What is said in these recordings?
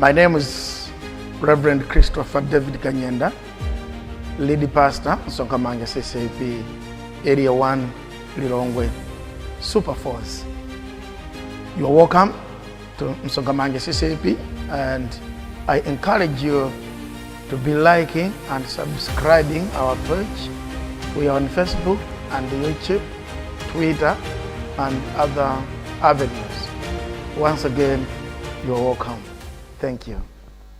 My name is Reverend Christopher David Kanyenda, lead pastor, Msonkhamanja Ccap, Area 1, Lilongwe, Super Force. You are welcome to Msonkhamanja Ccap, and I encourage you to be liking and subscribing our page. We are on Facebook and YouTube, Twitter, and other avenues. Once again, you are welcome. Thank you.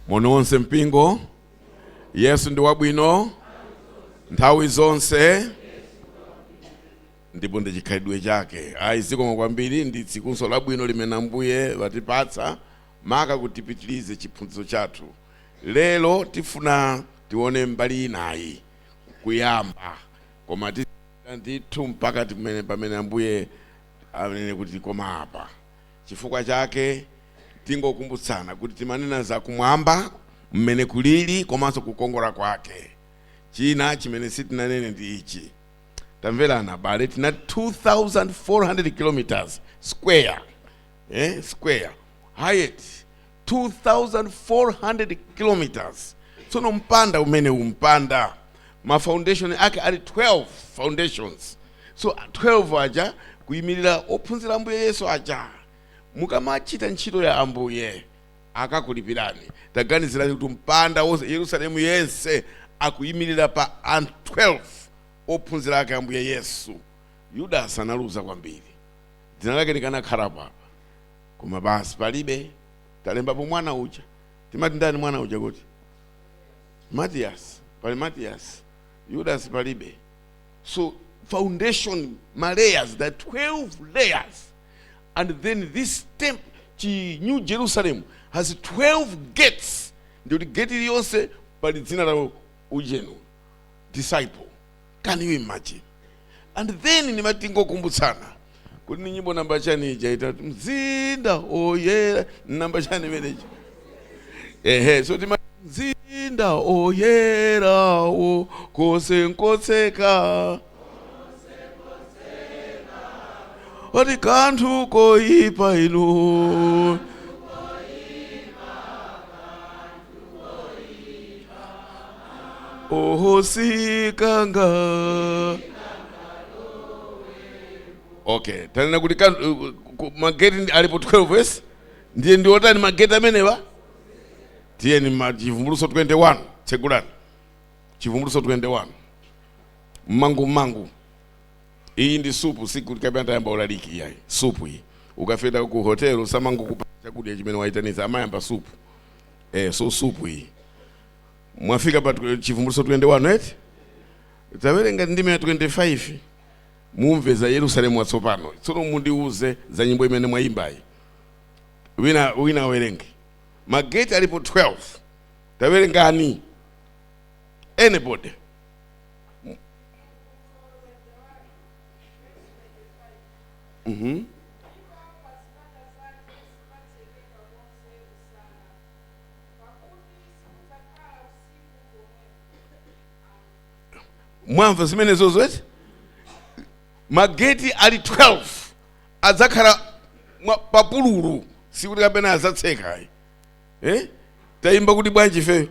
Mononse mpingo, Yesu ndi wabwino, nthawi zonse, ndipo ndi chikhalidwe chake. Zikomo kwambiri ndi tsiku labwino limene Ambuye watipatsa maka kutipitilize chiphunzitso chathu. Lero tifuna tione mbali inayi kuyamba, koma ndithu mpaka pamene Ambuye anene kuti koma apa. Chifukwa chake tingokumbutsana kuti timanena za kumwamba mmene kulili komanso kukongola kwake. China chimene sitinanene ndi ichi. Tamverana bale, tina 2,400 kilometers square. Square. Height 2,400 kilometers. Sono mpanda umene umpanda. Ma foundation ake ali 12 foundations. So 12 aja kuyimirira ophunzira Ambuye Yesu aja. Mukamachita ntchito ya Ambuye akakulipirani. Taganizirani kuti mpanda wonse Yerusalemu yense akuyimirira pa 12 ophunzira ake Ambuye Yesu. Yudas analuza kwambiri. Dzina lake likanakhala papa. Koma basi palibe talembapo mwana uja. Timati ndani mwana uja kuti? Matias. Pali Matias. Yudas palibe. So foundation, my layers, there are 12 layers. And then this temple, New Jerusalem, has 12 gates. The gate iliyonse pali dzina la ujenu, disciple. Can you imagine? And then nimatingo kumbutsana. Kuti nyimbo namba chani ija mzinda oyera namba chani meneja. So mzinda oyera o kosenkotseka. Oti kanthu koyipa inu. Sikanga. Okay, tanena kuti mageti alipo 12 wes. Ndiye ndiotani mageti amenewa? Tiye ni Chivumbulutso 21. Tsegulani. Chivumbulutso 21. Mangu. Iyi ndi supu siku likapenda yamba ulaliki yayi. Supu hii. Ukafika ku hotel usamangu kupata chakudya chimene waitaniza amayamba supu. So supu hii. Mwafika pa Chivumbulutso 21 eti? Tawerenga ndime ya 25. Mumve za Yerusalemu watsopano. Tsono mundiuze za nyimbo imene mwaimba iyi. Wina werenge. Mageti alipo 12. Tawerengani. Anybody. Mwamva zimene zozo eti? Mageti ali 12 adzakhala papululu sikuti kapena azatseka. Taimba kuti bwanji fe?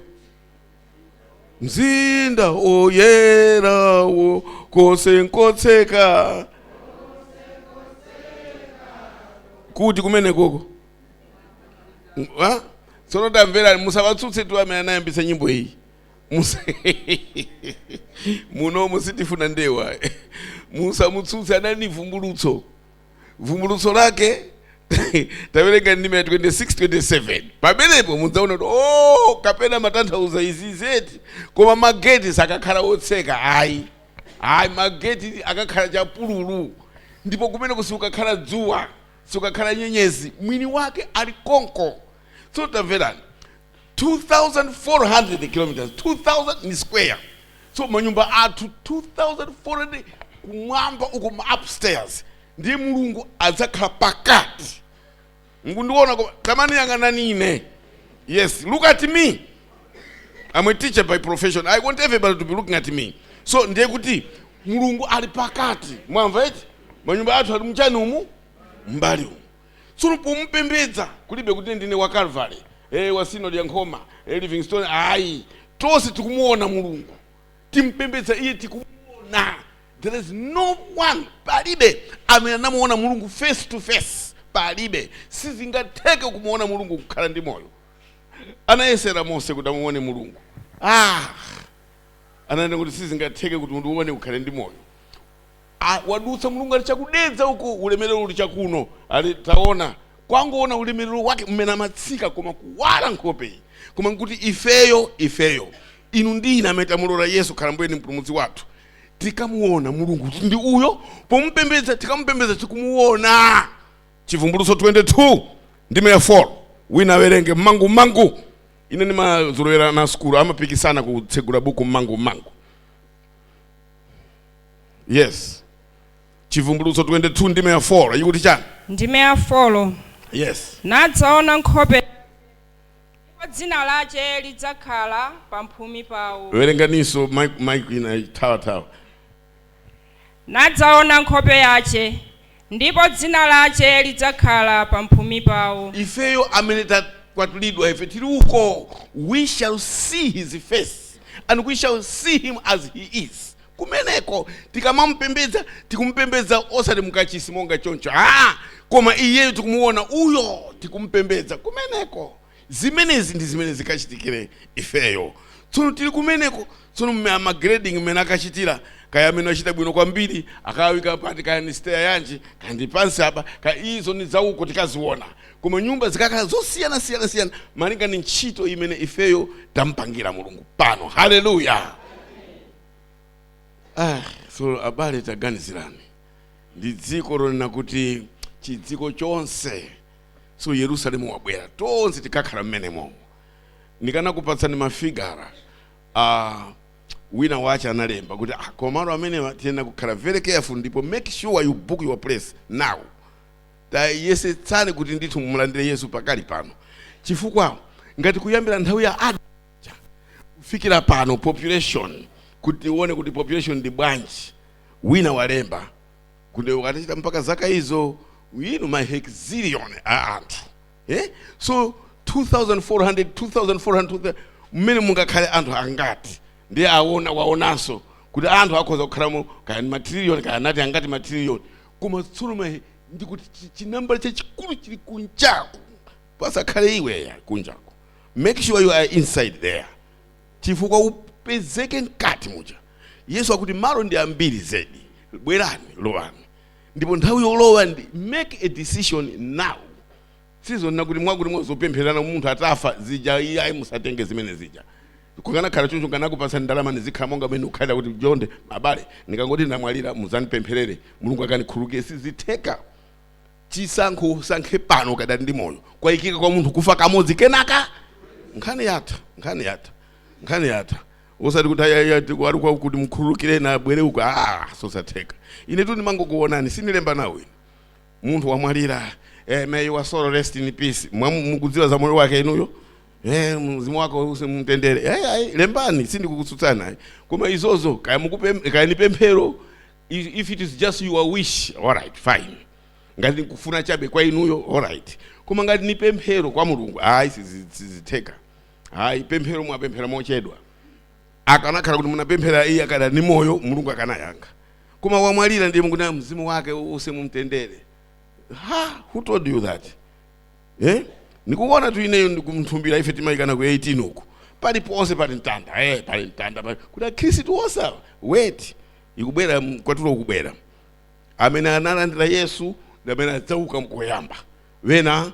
Mzinda oyera wo kosenkotseka. Kuti kumene koko? Tsono tamvera musawatsutse tu amene anayambisa nyimbo iyi. Muno musitifuna ndewa. Musamutsutse anani vumbulutso. Vumbulutso lake tawerenga ndime ya 26-27. Pamenepo mudzaona kuti kapena matanthauza izi zeti. Koma mageti sakakhala otseka ayi. Mageti akakhala chapululu. Ndipo kumene kusukakhala dzuwa, sukakhala nyenyezi, mwini wake ali konko. So tamverani. 2,400 kilometers, 2,000 ni square. So manyumba atu 2,400 kumwamba uko upstairs. Ndiye Mulungu adzakhala pakati. Ndiona tamani yang'ana nine. Yes, look at me. I'm a teacher by profession. I want everybody to be looking at me. So ndiye kuti Mulungu ali pakati. Mwamva eti? Manyumba atu ali mchani umu mbali umu. Tsono pompembedza kulibe kuti ndine wa Calvary. wasino lya Nkhoma, Livingstone, ayi tonse tikumuona mulungu, timpembedza iye tikumuona. There is no one palibe amene anamuona mulungu face to face, palibe. Sizingatheke kumuona mulungu kukhala ndi moyo. Anayesera Mose kuti amuone mulungu, ananena kuti sizingatheke kuti munthu uone ukhale ndi moyo. Wadutsa mulungu ali chakudedza uko, ulemerero uli chakuno, ali taona kwangoona ulemerero wake mmene amatsika koma kuwala nkhope, koma nkuti ifeyo inu ndine amene tamulola Yesu khala mbweni mpulumutsi wathu, tikamuona mulungu ndi uyo, pomupembedza tikamupembedza tikumuona. Chivumbulutso 22 ndime 4, wina awerenge mangu. Ine ndimazolowera na skulu amapikisana kutsegula buku mangu. Yes. Chivumbulutso 22 ndime 4 ikuti chani? Ndime 4. Yes. Nadzaona nkhope ndipo dzina lache lidzakhala pamphumi pawo. Werenganiso Mike ina tawa. Nadzaona nkhope yache ndipo dzina lache lidzakhala pamphumi pawo. Ifeyo amene takwatulidwa ife tili uko, we shall see his face and we shall see him as he is. Kumeneko tikamamupembedza tikumpembedza osati mukachisi monga choncho, koma iyeyo tikumuona uyo, tikumpembedza kumeneko. Zimenezi ndi zimene zikachitikire ifeyo. Tsono tili kumeneko, tsono ma grading mmene akachitira, kaya amene achita bwino kwambiri akawika pati kaya ni steya yanji, kaya ndi pansi apa, kaya izo ni zauko tikaziona. Koma nyumba zikakhala zosiyana malinga ni ntchito imene ifeyo tampangira mulungu pano. Haleluya. So abale taganizirani, ndi dziko lona kuti chidziko chonse, so Yerusalemu wabwera tonse tikakhala mmenemo. Nikana kupatsani mafigara, wina wacha analemba kuti komaro amene tiyenera kukhala very careful, ndipo make sure you book your place now. Yesetsani kuti ndithu mumulandire Yesu pakali pano, chifukwa ngati kuyambira nthawi ya Adamu kufikira pano population, kuti uone kuti population ndi bwanji, wina walemba kuti ukatachita mpaka zaka izo winu mahexillion anthu. So 2400 mmene mungakhale anthu angati, ndiye waonanso kuti anthu akhoza kukhalamo kaya matrillion kaya nati angati matrillion. Koma tsono ndikuti chinamba chachikulu chili kunjaku, pasakhale iwe kunjaku. Make sure you are inside there, chifukwa upezeke mkati muja. Yesu akuti malo ndi ambiri zedi, bwerani lowani. Ndipo nthawi yolowa ndi make a decision now. Sizona kuti mwakuti mwazopempherana munthu atafa zija iyayi musatenge zimene zija. Kukana khala choncho kana kupasa ndalama ndizikhala monga bene ukhala kuti jonde mabale nikangoti ndamwalira muzandipempherere mulungu akanikhululuke, sizitheka. Chisankho sankhe pano kada ndi moyo, kwayikika kwa munthu kufa kamodzi kenaka nkhani yatha. Osati kuti wali kwa kuti mkhululukire na bwere uko, sosatheka. Ine tu ndimangokuonani sinilemba nawe munthu wamwalira, may your soul rest in peace, mukudziwa za moyo wake inuyo, mzimu wako usemumtendere, lembani sindikukutsutsana. Koma izozo kaya ni pemphero, if it is just your wish, all right fine. Ngati kufuna chabe kwa inuyo, all right. Koma ngati ni pemphero kwa mulungu, sizitheka. Pemphero mwapemphera mochedwa, akanakhala kuti munapemphera iye akada ni moyo, mulungu akanayankha. Koma wamwalira ndiye mungu na mzimu wake usemumtendere. Who told you that? Nikuona tu ineyo ndikumthumbira ife timayikana ku 18 uku, pali ponse pali mtanda, pali mtanda kuti Khristu wosa wait ikubwera kwatulo ukubwera. Amene analandira Yesu ndamene adzauka mkoyamba, wena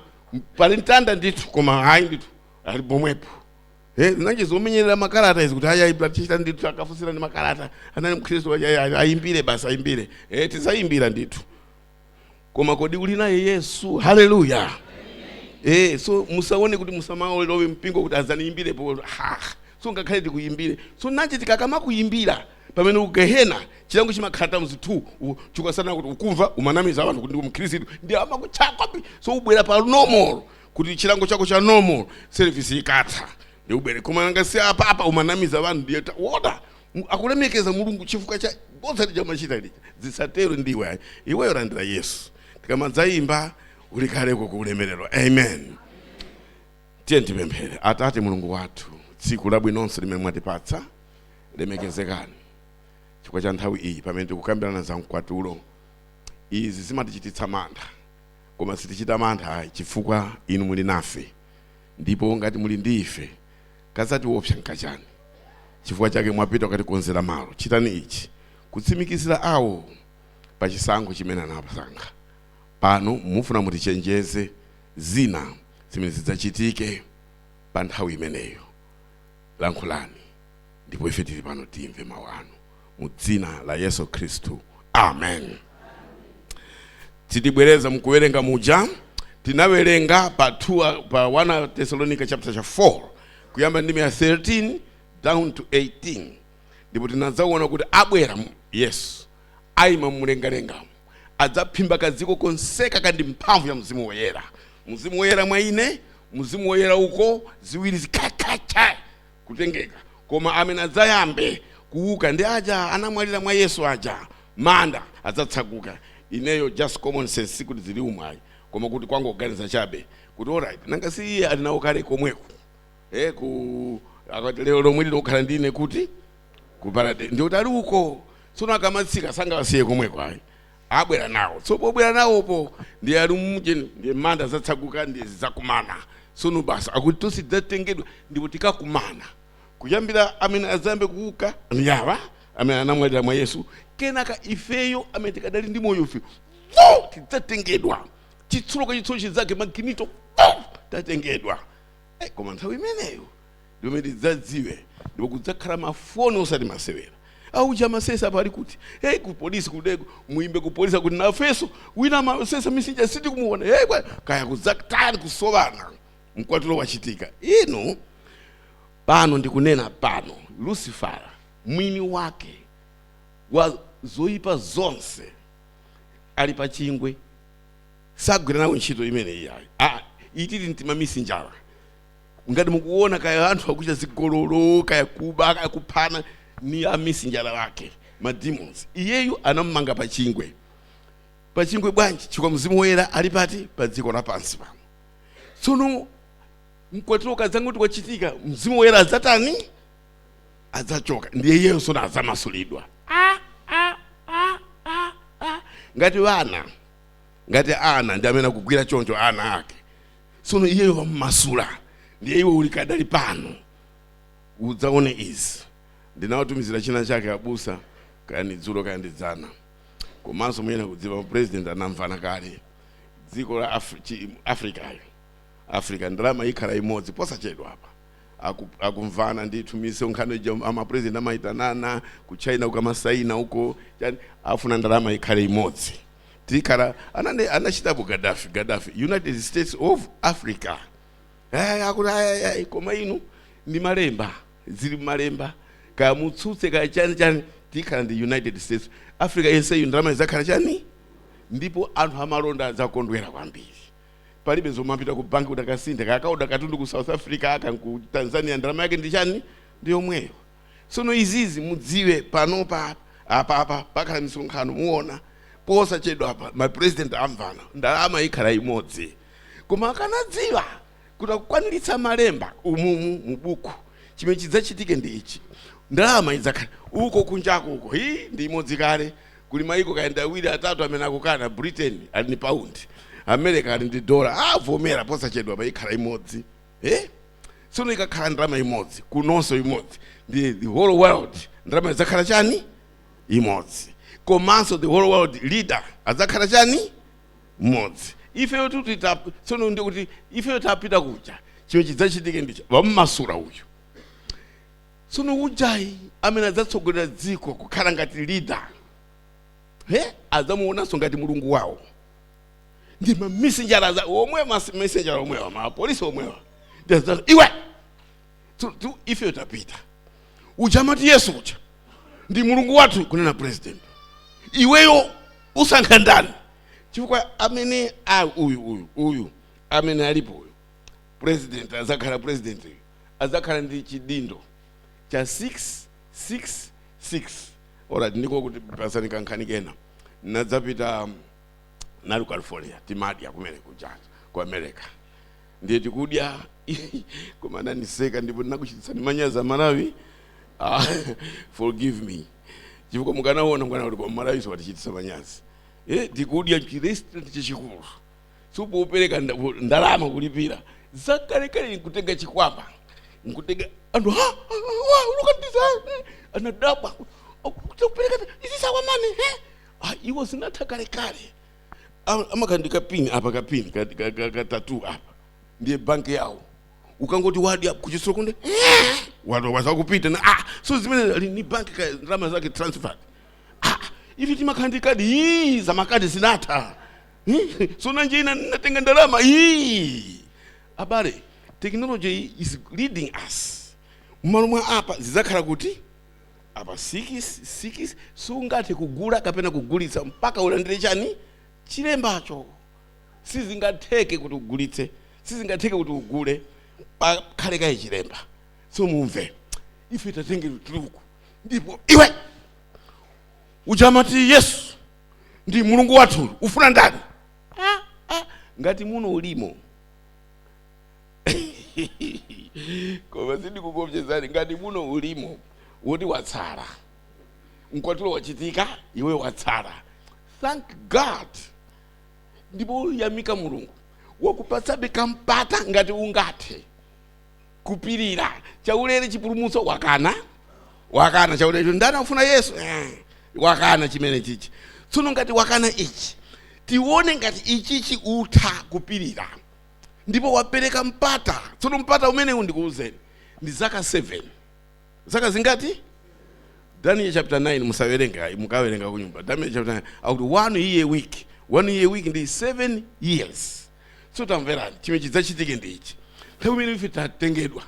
pali mtanda ndithu, koma ndithu ali pomwepo. Nanje zomenyerera makalata izi kuti iblatishita ndithu akafusira ndi makalata, anani Mkhristu ayimbire basi ayimbire, tisayimbira ndithu. Koma kodi uli naye Yesu. Haleluya. So musaone kuti musamaolerowe mpingo kuti azaniyimbire po, so ngakhale tikuyimbire. So nanje tikakama kuyimbira pamene ugehena chilango chimakhata mzithu chikasana kuti ukumva umanamiza abantu kuti ndi Mkhristu ndi amakuchakwa. So ubwera pa normal kuti chilango chako cha normal service ikatha ndi ubwere. Koma ngasi apa umanamiza abantu ndiye order akulemekeza mulungu chifukwa cha bozati jamachita lija zisatero ndiwe iweyo landira Yesu. Kama zaimba ulikaleko ku ulemerero. Amen. Tiye tipemphere. Atate Mulungu wathu, tsiku labwinonse limene mwatipatsa lemekezekani chifukwa cha nthawi iyi pamene tikukambirana za mkwatulo. Izi zimatichititsa mantha, koma sitichita mantha chifukwa inu muli nafe, ndipo ngati muli ndi ife kazatiopsa nkachani. Chifukwa chake mwapita kukatikonzera malo. Chitani ichi kutsimikizira awo pa chisankho chimene anasankha. Pano mufuna mutichenjeze zina zimene zidzachitike pa nthawi imeneyo. Lankhulani ndipo ife tili pano timve mawu anu mu dzina la Yesu Khristu, amen. Titibwereza mkuwerenga muja, tinawerenga pa 1 Thessalonica chapter 4 kuyamba ndime ya 13 down to 18. Ndipo tinazaona kuti abwera Yesu aima mumlengalenga, adzaphimba kadziko konseka kandi mphamvu ya Mzimu Woyera. Mzimu Woyera mwa ine, Mzimu Woyera uko ziwiri zikakacha kutengeka. Koma amene adzayambe kuuka ndi aja anamwalira mwa Yesu aja, manda adzatsakuka. Ineyo just common sense kuti zili umwayi, koma kuti kwangu organiza chabe kuti alright nanga si iye alinawo kale komweko akati lero lomwe ndokhala ndine kuti ku paradise ndi utali uko. Tsono akamatsika sangawasiye komweko ayi, abwera nawo. So pobwera nawopo ndi ali muje ndi manda zatsakuka ndi zakumana. Tsono basa akuti tosidzatengedwa ndipo tikakumana kuyambira amene azambe kuuka ndi awa amene anamwalira mwa Yesu. Kenaka ifeyo amene tikadali ndi moyo ife tidzatengedwa. Chitsulo chitsulo chizake maginito tatengedwa. Koma nthawi imeneyo ndimene tidzadziwe ndipo kudzakhala mafoni osati masewera. Auja masesa pali kuti ku polisi kudeko muimbe ku polisi kuti nafeso wina masesa misinja siti kumuona kaya kudzakutani kusovana mkwatulo wachitika. Ino pano ndikunena pano Lucifer mwini wake wa zoyipa zonse ali pa chingwe, sagwira nawo ntchito imene iyayi. Itili mtima misinjala. Ngati mukuona kaya anthu akuchita zigololo kaya kuba kaya kuphana ni amisinjala wake ma demons. Iyeyo anamanga pa chingwe. Pa chingwe bwanji chifukwa Mzimu Woyera ali pati pa dziko lapansi pano. Tsono mkwatulo kadzangu kuti kwachitika Mzimu Woyera adzatani adzachoka, ndiye iyeyo sona adzamasulidwa. Ngati ana ndi amene akugwira choncho ana ake. Tsono iyeyo wammasula, ndiye iwe uli kadali pano udzaone izi. Ndinawatumizira china chake abusa kani dzulo kaya ndidzana. Komanso muyena kudziwa president anamvana kale dziko la Africa ndalama ikhala imodzi posachedwa apa. Akumvana ndithu misonkhano ama president amaitanana ku China ukamasaina huko yani afuna ndalama ikhale imodzi. Tikhala anachitapo Gaddafi United States of Africa. Akuti koma inu ndi malemba zili malemba kaya mutsutse kaya chani tikhala ndi United States Africa yense ndalama izakhala chani. Ndipo anthu amalonda adzakondwera kwambiri. Palibe zomapita ku banki udakasintha kakauda katundu ku South Africa aka ku Tanzania ndalama yake ndi chani ndi yomweyo. Sono izizi mudziwe panopa apa pakhala misonkhano muona posachedwa apa my president amvana ndalama ikhala imodzi. Koma akanadziwa kuti kukwaniritsa malemba umumu mubuku chimene chidzachitike ndi ichi. Ndalama idzakhala uko kunjako uko ndi imodzi kale kuli maiko kaenda awiri atatu amene akukana. Britain ali ni pound, America ali ndi dollar. Vomera posachedwa pa ikhala imodzi. Sono ikakhala ndalama imodzi kunonso imodzi ndi the whole world ndalama idzakhala chani imodzi. Komanso the whole world leader adzakhala chani imodzi. Ifeyo tuti sono ndi kuti ifeyo tapita kuja chimene chidzachitike ndicho wammasula uyu. Sono ujayi amene adzatsogolera dziko kukhala ngati leader adzamuonanso ngati mulungu wawo. Ndi mamisinjala omwe mamisinjala omwewa mapolisi omwewa iwe ifeyo tapita ujamati Yesu uja ndi mulungu wathu kunena president. Iweyo usankha ndani? Chifukwa amene uyu amene alipo uyu president azakhala president azakhala ndi chidindo cha 666. Ora ndiko kuti pasani kankhani kena nadzapita nalu California timadi akumene kujaja ku America. ndiye tikudya koma ndaniseka ndipo ndinakuchititsani manyazi Malawi. Forgive me. Chifukwa mukanaona mwana kuti kwa Malawi so watichitisa manyazi. Tikudya chirestaurant chachikulu. Supo upereka ndalama kulipira. Zakale nikutenga chikwapa. Nikutenga andu look at this. Anadaba. Kupereka isi sawa mane. Iwo sinatha kale. Amakandika pini apa kapini katatu apa. Ndiye banki yao. Ukangoti wadi hapo kuchisoro kunde watu waza kupita na so zimene ni banki ndalama zake transfer hivi timakandi kadi za makadi sinata so nanje natenga ndalama abale technology is leading us malumwa apa zizakhala kuti apa sikis sungate kugula kapena kugulitsa mpaka ulandire chani chilembacho sizingatheke kuti ugulitse sizingatheke kuti ugule kale kaye chilemba so mumve ife tatenge lutuluku ndipo iwe ujamati Yesu ndi mulungu wathu ufuna ndani ngati muno ulimo koma sindi kukopchezani ngati muno ulimo woti watsala mkwatulo wachitika iwe watsala thank God ndipo yamika mulungu wakupatsabe kampata ngati ungathe kupirira chaulere chipulumutso wakana chaulere ndana ufuna Yesu wakana chimene chichi tsono ngati wakana ichi tione ngati ichichi utha kupirira ndipo wapereka mpata tsono mpata umene ndikuuzeni ndi zaka 7 zaka zingati Daniel chapter 9 mukawerenga kunyumba Daniel chapter 9 out 1 year week ndi 7 years so tamverani chimene chidzachitike ndi ichi nthawi imene ife tatengedwa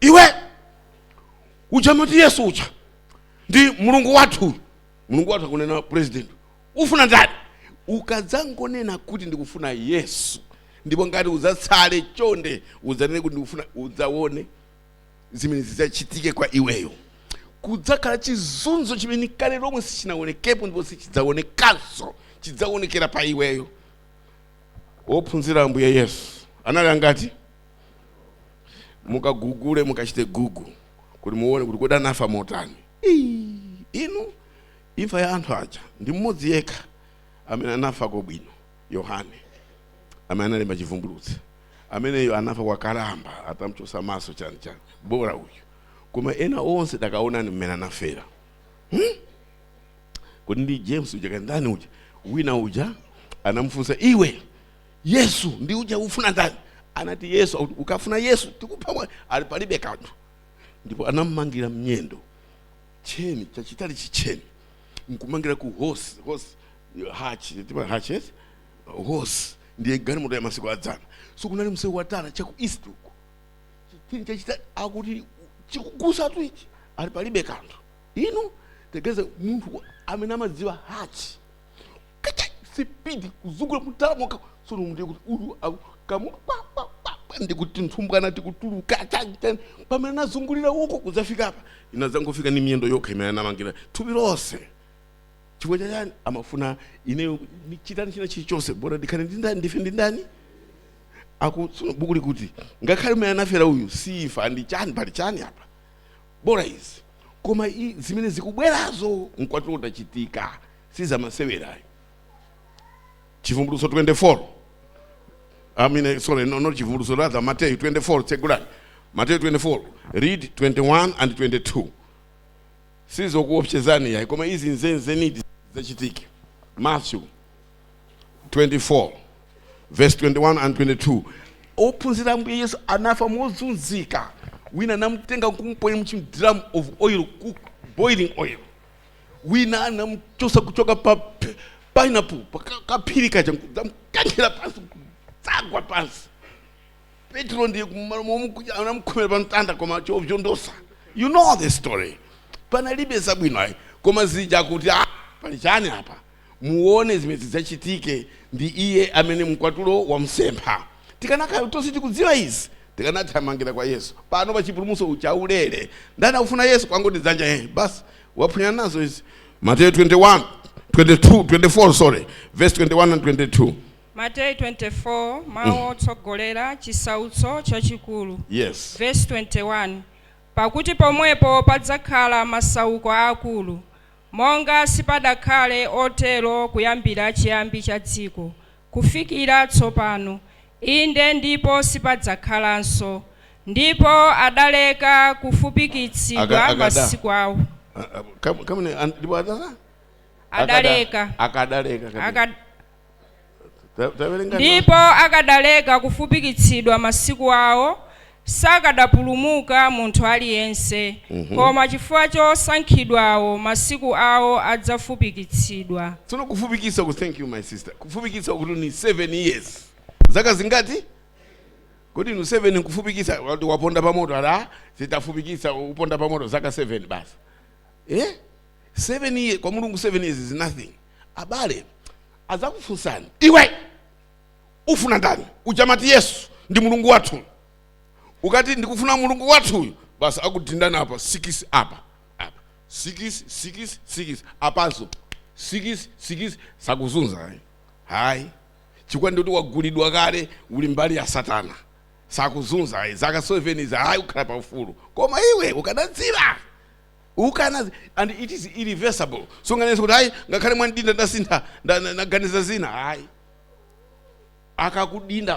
iwe ujamati Yesu ucha ndi mulungu wathu akunena president ufuna ndani ukadzangonena kuti ndikufuna Yesu ndipo ngati udzatsale chonde udzanene kuti ndikufuna udzaone zimene zidzachitike kwa iweyo kudzakhala chizunzo chimene kale lomwe sichinaonekepo ndipo sichidzaonekanso chidzaonekera pa iweyo. Ophunzira Ambuye Yesu anali angati mukagugule mukachite gugu kuti muone kuti kodi anafa motani. Inu imfa ya anthu aja ndi mmodzi yekha amene anafa kobwino, Yohane amene analemba chivumbulutso, ameneyo anafa kwa kalamba atamchosa maso chani bora uyu. Koma ena onse takaonani mmene anafera. Kuti ndi James uja ndani uja wina uja anamfunsa iwe Yesu ndi uja ufuna ndani? Anati Yesu ukafuna Yesu tikupha alipalibe kanthu. Ndipo anammangira mnyendo cheni chachitali chicheni nkumangira ku horse horse ndiye galimoto ya masiku adzana. So kunali msewu watala chaku east uko chini chachitali akuti chikugusa tu ichi alipalibe kanthu. Inu tegeza munthu amene amadziwa hachi kacha sipidi kuzungula mutalamoka so ndiye kuti uyu kamu ndikuti nthumbwana tikutuluka chani pamene nazungulira uko kuzafika apa inazangofika ni miyendo yokha imene anamangira thupi lonse. Chifukwa chani amafuna ineyo chitani china chilichonse bora ndikhale ndi ndani ndife ndi ndani buku likuti ngakhale umene anafera uyu sifa ndi chani pali chani apa bora izi koma zimene zikubwerazo mkwatulo utachitika sizamasewerayo. Chivumbulutso 24 not chivumbulutso rather Matthew 24 tsegulani Matthew 24 read 21 and 22 sizokuopsezani yayi koma izi nzenzenidi zachitike. Matthew 24 verse 21 and 22 ophunzira Ambuye Yesu anafa mozunzika wina namtenga kumponya mchidrum of oil boiling oil wina anamchosa kuchoka pa pineapple kaphiri kaja mkankhira pansi tsagwa pansi Petro ndiye anamkhomera pa mtanda koma chovyondosa. You know the story. Panalibe zabwino ayi koma zija kuti pali chani apa muone zimene zidzachitike ndi iye amene mkwatulo wamsempha. Tikanaka tonse tikudziwa izi tikanathamangira kwa Yesu pano pa chipulumutso uchaulere ndana ufuna Yesu kwangoti dzanja basi waphunya nazo izi. Matthew 24 verse 21 and 22 Mateyu 24 mawu otsogolera chisautso chachikulu. Yes. Verse 21. Pakuti pomwepo padzakhala masauko akulu, monga sipadakhale otero kuyambira chiyambi cha dziko, kufikira tsopano, inde ndipo sipadzakhalanso. Ndipo adaleka kufupikitsidwa masiku awo. Ndipo akadaleka kufupikitsidwa masiku awo, sakadapulumuka munthu aliyense. Koma chifukwa chosankhidwawo masiku awo adzafupikitsidwa. Tsono kufupikitsa ku, thank you my sister. Kufupikitsa kuti ni 7 years. Zaka zingati? Kuti ni 7 kufupikitsa waponda pamoto ala zitafupikitsa uponda pamoto zaka 7 basi. 7 years kwa Mulungu 7 years is nothing. Abale azakufunsani. Iwe ufuna ndani? Ujamati Yesu ndi Mulungu wathu. Ukati ndikufuna Mulungu wathu basi akudindana apa 6 apa. 6 apanso 6 sakuzunza. Hayi. Chikwa ndoti wagulidwa kale uli mbali ya Satana. Sakuzunza zaka 7 iza hayi ukhala pa ufulu. Koma iwe ukanadzira. And it is irreversible. So nganese kuti hayi ngakhale mwandinda ndasintha naganiza zina hayi. Akakudinda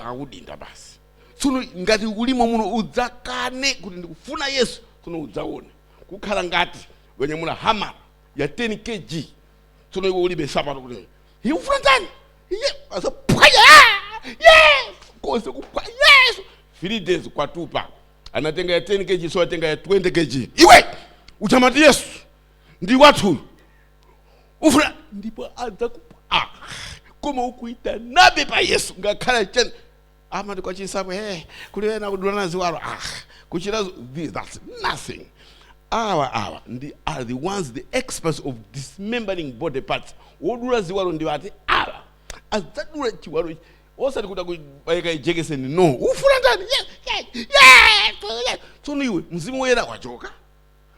basi. Tsono ngati ulimo muno udzakane kuti ndikufuna Yesu, tsono udzaone. Kukhala ngati wenyamula hammer ya 10 kg. Tsono iwe ulibe sapato kuti. Iye ufuna ndani? Iye asapaya. Yes! Kose kupaya. Yes! 3 days kwatupa. Anatenga ya 10 kg so atenga ya 20 kg. Iwe uchamati Yesu ndi wathu. Ufuna ndipo adzakupa. Koma ukuita nabe pa Yesu ngakhala chen. Amati kwa chisapo kuli na kudulana ziwalo kuchirazo, that's nothing. Our are the ones, the experts of dismembering body parts. Wodula ziwalo ndi wati azadula chiwalo osati kuda kubayika ijekeseni no. Ufuna ndani? Yes. Tsono iwe Mzimu Woyera wachoka.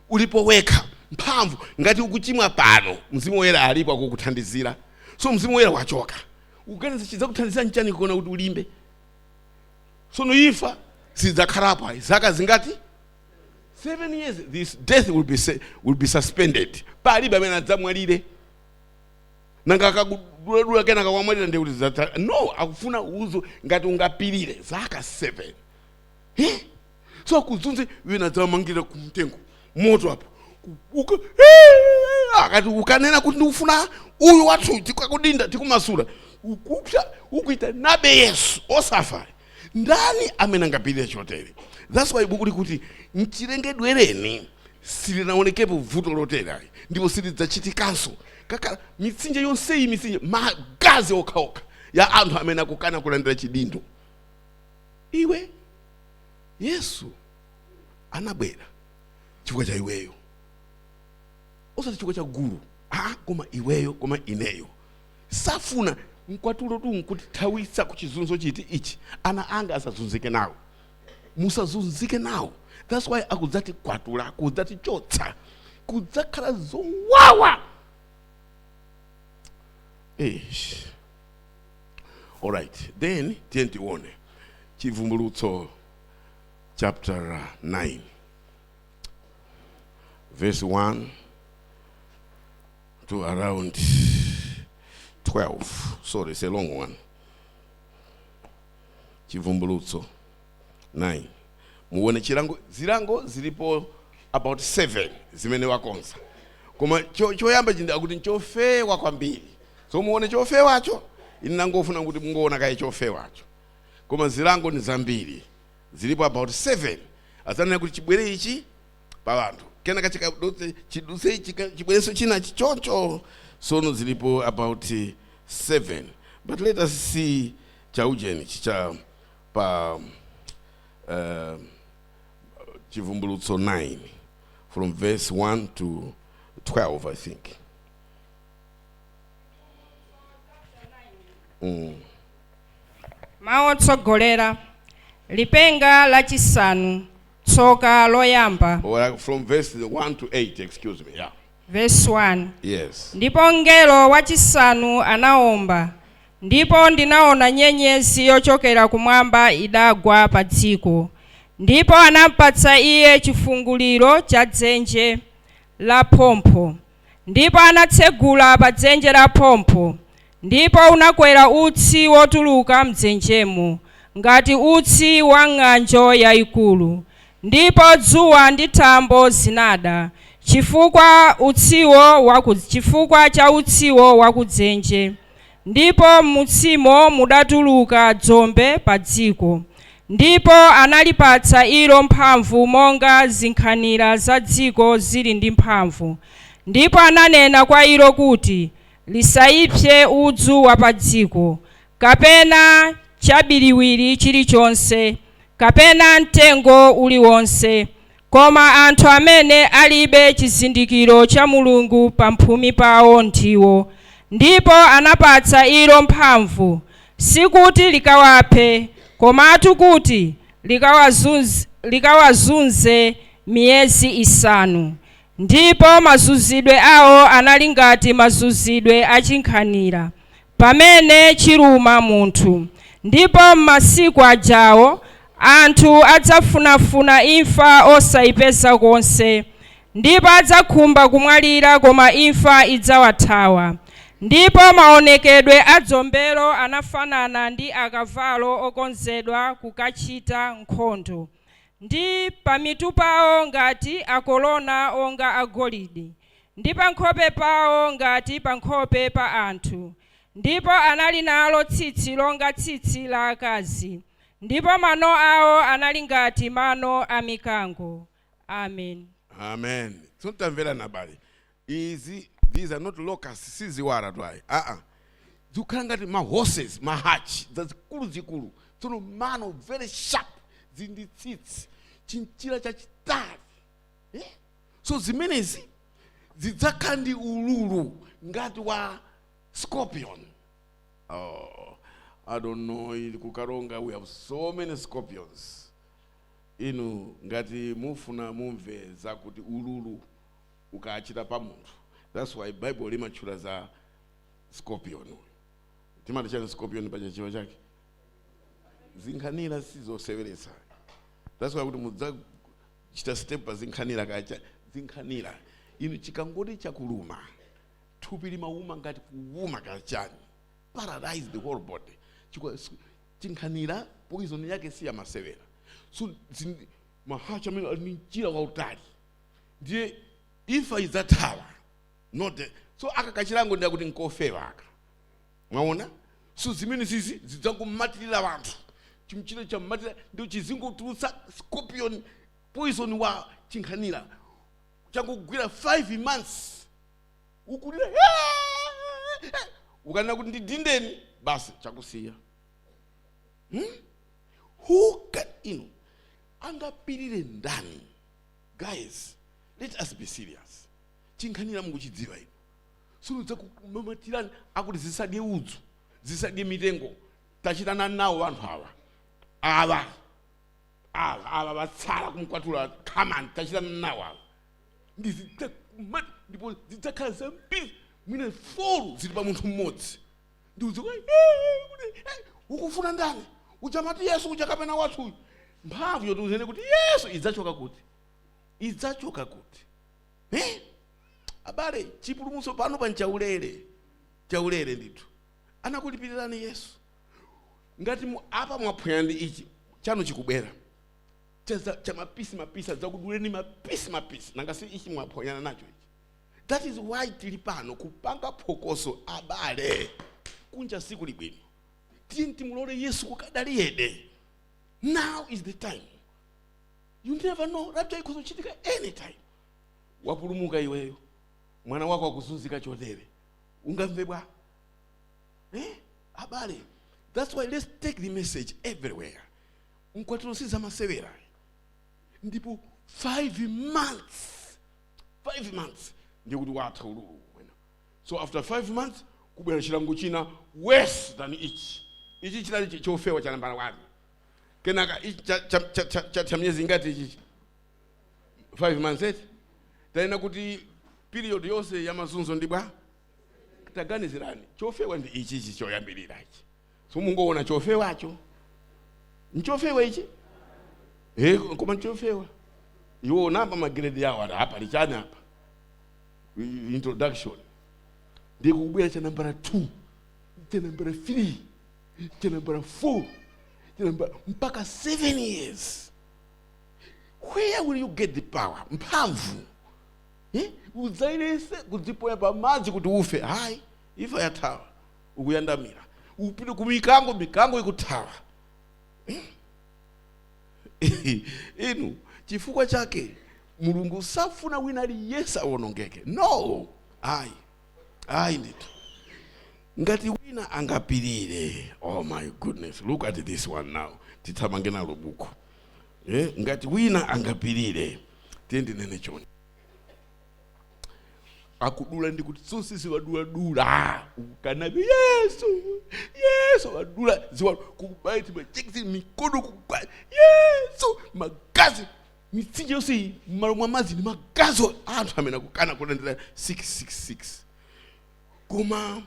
Ulipoweka mphamvu ngati ukuchimwa pano, Mzimu Woyera alipo akukuthandizira. So Mzimu Woyera wachoka. Uganiza chizakuthandizira nchani kuona kuti ulimbe. Sono ifa sidzakhalapa zaka zingati 7 years. This death will be suspended. Palibe amene adzamwalire nanga akakudula kena kakwamwalira ndi kuti no, akufuna uzo ngati ungapirire zaka 7. So akuzunze wina adzamangira kumtengo moto apa akati ukanena kuti ndikufuna uyu wathu tikakudinda tikumasula ukupsa ukuita nabe Yesu osafa. Ndani amene angapirire chotere? That's why buku likuti mchilengedwereni silinaonekepo vuto lotera ndipo silidzachitikanso kaka mitsinje yonse iyi mitsinje magazi okhaokha ya anthu amene akukana kulandira chidindo. Iwe Yesu anabwera chifukwa cha iweyo, osati chifukwa cha gulu koma iweyo koma ineyo. Safuna mkwatulo tu nkuti thawisa kuchizunzo chiti ichi ana anga asazunzike nawo, musazunzike nawo. That's why akudzati kwatula, akudzati chotsa, kudzakhala zowawa. All right, then tione Chivumbulutso chapter 9 verse 1 to around 12. Sorry, it's a long one. Chivumbulutso 9. Muone zilango zilipo about 7 zimene wakonza. Koma choyamba chindi akuti chofewa kwambiri. So muone chofewacho inangofuna kuti mungoona kaye chofewacho. Koma zilango ni zambiri. Zilipo about 7. Azana kuti chibwere ichi pa bantu. Kena kachika chiduse chibwereso china chichocho. Sono zilipo about 7. But let us see chaujeni cha pa Chivumbulutso 9 from verse 1 to 12, I think. Maotsogolera lipenga lachisanu tsoka loyamba. From verse 1 to 8, excuse me. Yeah. Verse 1. Yes. Ndipo ngelo wachisanu anaomba, ndipo ndinaona nyenyezi yochokera kumwamba idagwa pa dziko. Ndipo anampatsa iye chifunguliro cha dzenje la phompho, ndipo anatsegula pa dzenje la phompho, ndipo unakwera utsi wotuluka mdzenjemo ngati utsi wa ng'anjo yayikulu. Ndipo dzuwa ndi thambo zinada chifukwa cha utsiwo wa kudzenje. Ndipo mutsimo mudatuluka dzombe pa dziko, ndipo analipatsa ilo mphamvu monga zinkhanira za dziko zili ndi mphamvu. Ndipo ananena kwa ilo kuti lisayipse udzu wa pa dziko, kapena chabiriwiri chilichonse, kapena mtengo uliwonse, koma anthu amene alibe chizindikiro cha Mulungu pamphumi pawo ndiwo. Ndipo anapatsa ilo mphamvu, sikuti likawaphe, komatu kuti likawazunze miyezi isanu. Ndipo mazunzidwe awo anali ngati mazunzidwe achinkhanira pamene chiluma munthu. Ndipo m'masiku ajawo anthu adzafunafuna imfa osayipeza konse, ndipo adzakhumba kumwalira koma imfa idzawathawa. Ndipo maonekedwe a dzombelo anafanana ndi akavalo okonzedwa kukachita nkhondo, ndi pamitu pawo ngati akolona onga agolide, ndi pa nkhope pawo ngati pa nkhope pa anthu. Ndipo anali nalo tsitsi longa tsitsi la akazi, ndipo mano awo anali ngati mano a mikango. Amen. Amen. Tuntamvera nabali. These are not locusts, siziwara twai. Zikukhala ngati ma horses, ma hatch, zikulu. Tsono mano very sharp, zindi tsitsi, chinchira chachitali. So zimenezi zidzakhala ndi ululu ngati wa scorpion. Oh, I don't know, kukaronga we have so many scorpions. Inu ngati mufuna mumve zakuti ululu ukachita pa munthu. That's why Bible limachula za scorpion. Timati chani scorpion pa chiwa chake. Zinkhanira sizoseweretsa. That's why kuti mudza chita step pa zinkhanira kacha. Zinkhanira inu chikangoti chakuluma, thupi limauma ngati kuuma kachani. Paralyze the whole body. Chinkhanira poison yake si ya masewera. So mahacha amene ali njira wautali ndiye imfa idzathawa. Not the, so akakachilango ndi akuti nkofewa aka. Mwaona? So zimene zizi zidzakumatirira wanthu. Chimchiro cha matira ndio chizingotulutsa scorpion poison wa chinkhanira. Chakugwira 5 months. Ukulira ukanena kuti ndidindeni basi chakusiya. Who can angapirire ndani? Guys, let us be serious. Chinkhanira mukuchidziwa ino. Sunudza kumamatirani akuti zisadye udzu, zisadye mitengo. Tachitana nawo anthu awa. Awa batsala kumkwatula khamani tachitana nawo awa. Ndipo zidzakhala zambiri mwina 4 zili pa munthu mmodzi. Ndiuze ukufuna ndani? Uchamati Yesu uchakapena wathu. Mphamvu yotuzene kuti Yesu idzachoka kuti? Idzachoka kuti? Abale chipulumutso pano pa chaulere ndithu. Anakulipirirani Yesu. Ngati apa mwaphwanya ndi ichi chanu chikubwera. Cha mapisi zakuduleni mapisi. Nanga si ichi mwaphwanyana nacho ichi. That is why tili pano kupanga phokoso abale. Kunja siku libwino. Tinti mulole Yesu kukadali yede. Now is the time. You never know. Rapture ikuzochitika anytime. Wapulumuka iweyo. Mwana wako akuzunzika chotere. Ungamve bwa? Abale. That's why let's take the message everywhere. Mkwatiro siza masewera. Ndipo 5 months. 5 months. Ndiyo kuti watha ululu. So after 5 months, kubwera chilango china worse than ichi. Ichi chinali chofewa cha nambala 1. Kenaka ichi cha myezi ngati ichi. 5 months eti. Taina kuti period yose ya mazunzo ndibwa taganizirani chofewa ndi ichi choyambirira ichi. So mungoona chofewacho nchofewa ichi koma nchofewa iwo namba magrade yawo hapa lichani hapa introduction ndikubwera cha number 2 cha number 3 cha number 4 cha number mpaka 7 years. Where will you get the power? Mphamvu uzairese kudzipoya pamadzi kuti ufe. Hayi ifa yathawa ukuyandamira upite kumikango ikuthawa. Inu chifukwa chake Mulungu safuna wina aliyense awonongeke. No. Ayi ndithu. Ngati wina angapirire. Oh my goodness, look at this one now. Tithamange nalo buku. Ngati wina angapirire. Tiyeni nene choni. Akudula ndi kuti sosisi wadula ukanabe Yesu wadula ziwa kubaiti machekisi mikono kubaiti Yesu magazi mitsinje yose malomwa mazi ni magazo anthu amene kukana kulendera 666. Koma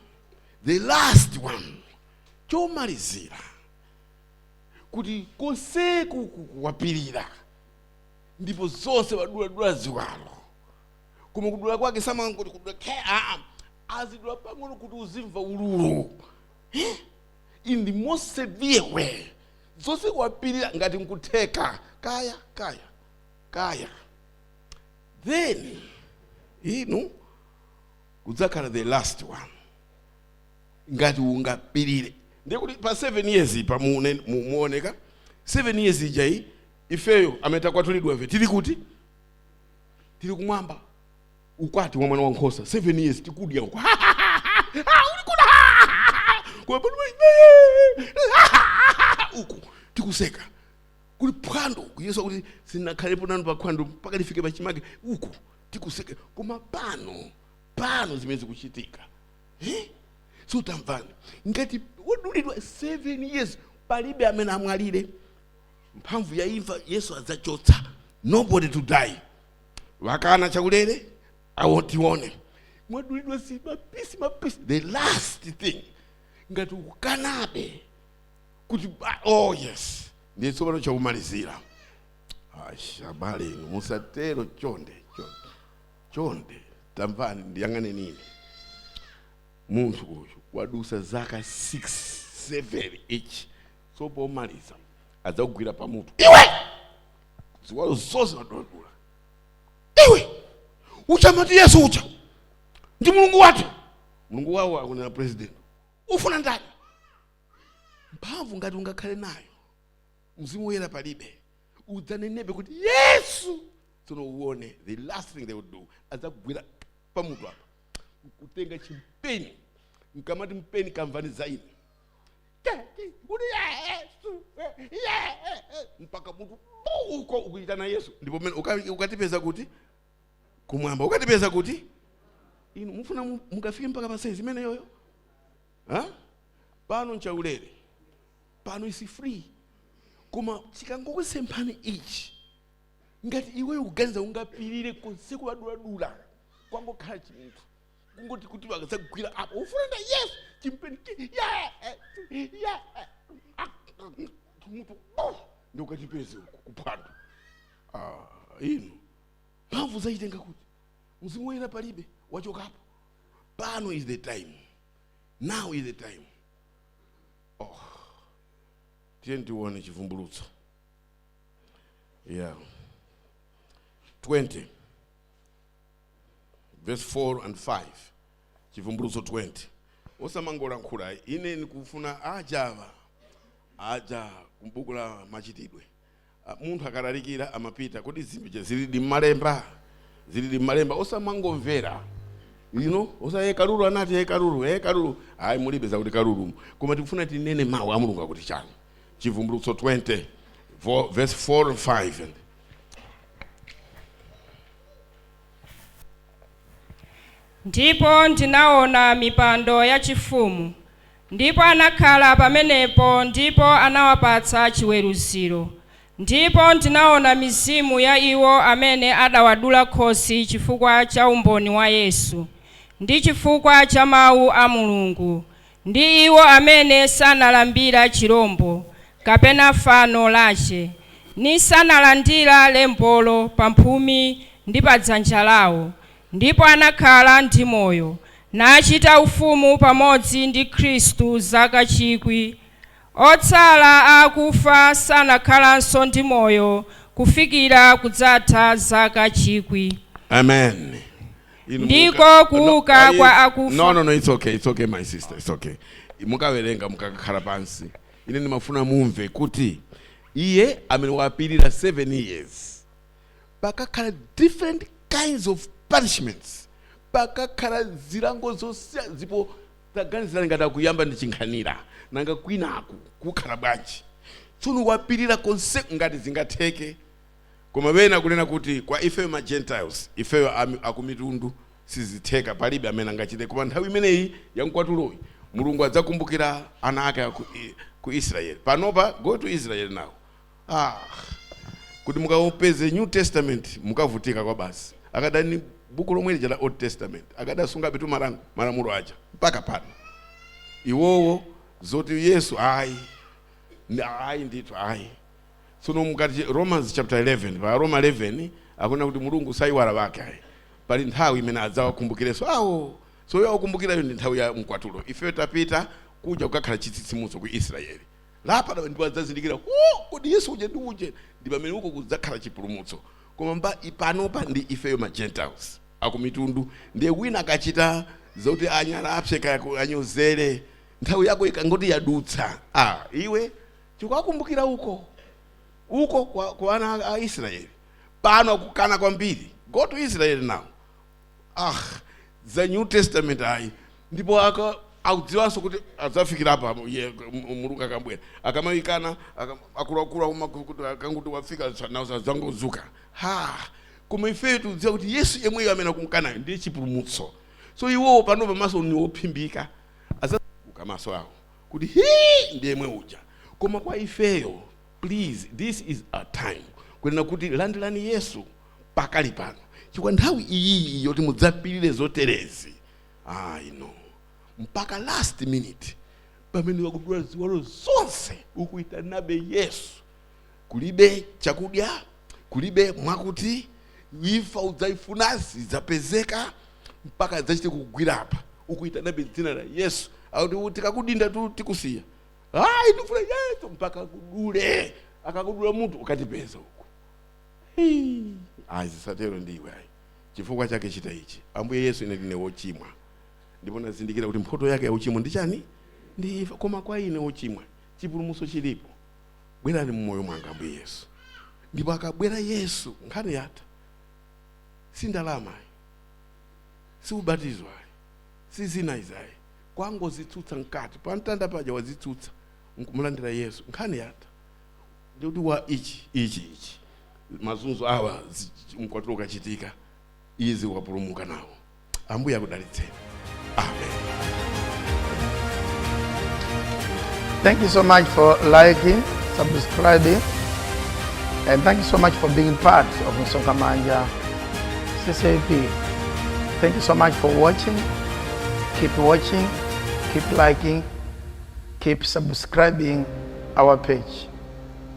the last one chomalizira kuti konse kuwapirira ndipo zonse wadula ziwalo. Koma kudula kwake samangoti kudula azidula pang'ono kuti uzimva ululu. In the most severe way. Zonse kuwapirira ngati nkutheka kaya. Then kudzakhala the last one. Ngati ungapirire. Ndikuti pa 7 years pa muoneka 7 years ijai ifeyo ameta kwatulidwa ife tili kuti tili kumwamba ukwati wa mwana wankhosa 7 years tikudya uko ulikuda uko tikuseka kuli phwando Yesu kuti sinakhalepo nanu pa phwando mpaka lifike pa chimake uko tikuseka. Koma pano zimene zikuchitika so tamvani ngati wadulidwa 7 years palibe amene amwalire. Mphamvu ya imfa Yesu adzachotsa. Nobody to die. Wakana chakulere awotione mwadulidwa si mapisi. The last thing ngati ukanabe kuti oh yes ndiye tsopano chakumalizira. Ashabale inu musatero chonde tamvani ndiyangane nini. Munthu uyu wadusa zaka 6-7 each sopo omaliza adzakugwira pamutu iwe ziwalo zonse wadula. Iwe uchamati Yesu ucha ndi Mulungu wathu. Mulungu wawo akunena president ufuna ndani? Mphamvu ngati ungakhale nayo Mzimu Woyera palibe udzanenebe kuti Yesu tsono uone. The last thing they would do adzakugwira pamutu apa kutenga chimpeni nkamati mpeni kamvani zaini kuti Yesu mpaka mutu uko ukuyitana Yesu. Ndipo mene ukatipeza kuti kumwamba ukatipeza kuti inu mufuna mukafike mpaka pa size imene yoyo pano nchaulere pano isi free. Koma chikangokusemphani ichi ngati iwe uganiza ungapirire konse kuwadula kwangokhala chinthu kungoti kuti bakazagwira apo ufuna nda Yesu chimpeni mutu ndio ukatipeze kuphwando. Inu mphamvu zachitenga kuti Mzimu Woyera palibe wachokapo. Pano is the time. Now is the time. Tiyeni tione chivumbulutso 20 verse 4 and 5. Chivumbulutso 20. Osamangola nkhula ine nikufuna aja kumbuku la machitidwe. Munthu akalalikira amapita kodi zimbi zilidi mmalemba osamangomvera. Osaye kalulu anati kalulu ayi mulibe zakuti kalulu koma tikufuna tinene mawu a Mulungu akuti chani. Chivumbulutso 20 verse 4 and 5. Ndipo ndinaona mipando ya chifumu ndipo anakhala pamenepo ndipo anawapatsa chiweruziro. Ndipo ndinaona mizimu ya iwo amene adawadula khosi chifukwa cha umboni wa Yesu ndi chifukwa cha mawu a Mulungu, ndi iwo amene sanalambira chirombo kapena fano lache, ni sanalandira lembolo pa mphumi ndi pa dzanja lawo, ndipo anakhala ndi moyo nachita ufumu pamodzi ndi Khristu zaka 1,000. Otsala akufa sanakhalanso ndi moyo kufikira kudzatha zaka 1,000. Amen. Ndiko kuuka kwa akufa. No, it's okay my sister, it's okay. Mukawerenga mukakhala pansi. Ine ndimafuna mumve kuti iye amene wapirira 7 years. Pakakhala different kinds of punishments. Pakakhala zilango zonse zipo taganizira ngati akuyamba ndi chinkhanira nanga kwinaku kukhala bwanji. Tsono wapirira konse ngati zingatheke. Koma wena kunena kuti kwa ifeyo ma Gentiles, ifeyo akumitundu sizitheka palibe amene angachite. Koma nthawi imeneyi yankwatuloyi Mulungu adzakumbukira ana ake ku Israel. Panopa go to Israel now. Kuti mukaopeze New Testament mukavutika kwa basi. Akadani buku lomwe lija la Old Testament akadasunga bitu malamulo aja mpaka pano. Iwowo zoti Yesu ayi ndithu ayi. Sono mukati Romans chapter 11, pa Roma 11 akuna kuti Mulungu sayiwala wake ayi. Pali nthawi imene adzawakumbukireso awo. So yo akumbukira ndi nthawi ya mkwatulo. Ife tapita kuja kukakhala chitsitsimutso ku Israeli. Lapa ndipo adzazindikira kodi Yesu uje ndi uje ndi pamene uko kudzakhala chipulumutso. Koma panopa ndi ifeyo ma Gentiles akumitundu ndiye wina akachita zoti anyala apseka anyozere nthawi yako ikangoti yadutsa. Iwe chikukumbukira uko kwa ana a Israeli. Pano akukana kwambiri. Go to Israel now. The New Testament ayi ndipo akudziwanso kuti adzafikira apa Mulungu akambwera akamayikana akuluakulu akanguti wafika nawo zangozuka. Koma ife tudziwa kuti Yesu yemweyo amene akumkanayo ndiye chipulumutso. So iwo pano pamaso ni ophimbika azakuka maso awo kuti ndiye yemwe uja. Koma kwa ifeyo, please, this is a time kunena kuti landilani Yesu pakali pano. Chikwa nthawi iyi yoti mudzapirire zoterezi. Mpaka last minute pamene wakudula ziwalo zonse ukuitanabe Yesu. Kulibe chakudya, kulibe mwakuti ifa udzaifunasi zapezeka mpaka zachite kukugwira apa. Ukuitanabe dzina la Yesu. Akuti tikakudinda tikusiya. Ndifuna Yesu mpaka kudule. Akakudula munthu ukatipeza uko. Zisatero ndiwe ayi. Chifukwa chake chita ichi. Ambuye Yesu ine ndine wochimwa. Ndipo nazindikira kuti mphoto yake ya uchimo ndi chani? Ndi ifa. Koma kwa ine wochimwa chipulumutso chilipo. Bwerani mmoyo mwanga Ambuye Yesu. Ndipo akabwera Yesu nkhani yatha. Si ndalama ayi. Si ubatizo ayi. Si zina izayi. Kwango zitsutsa nkati. Pantanda paja wazitsutsa. Nkumulandira Yesu nkhani yatha. Ndikuti wa ichi. Mazunzo awa mkwatulo kachitika. Izi wapulumuka nawo. Ambuye akudalitseni. Amen. Thank you so much for liking, subscribing, and thank you so much for being part of Msonkhamanja Ccap. Thank you so much for watching. Keep watching, keep liking, keep subscribing our page.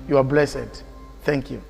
You are blessed. Thank you.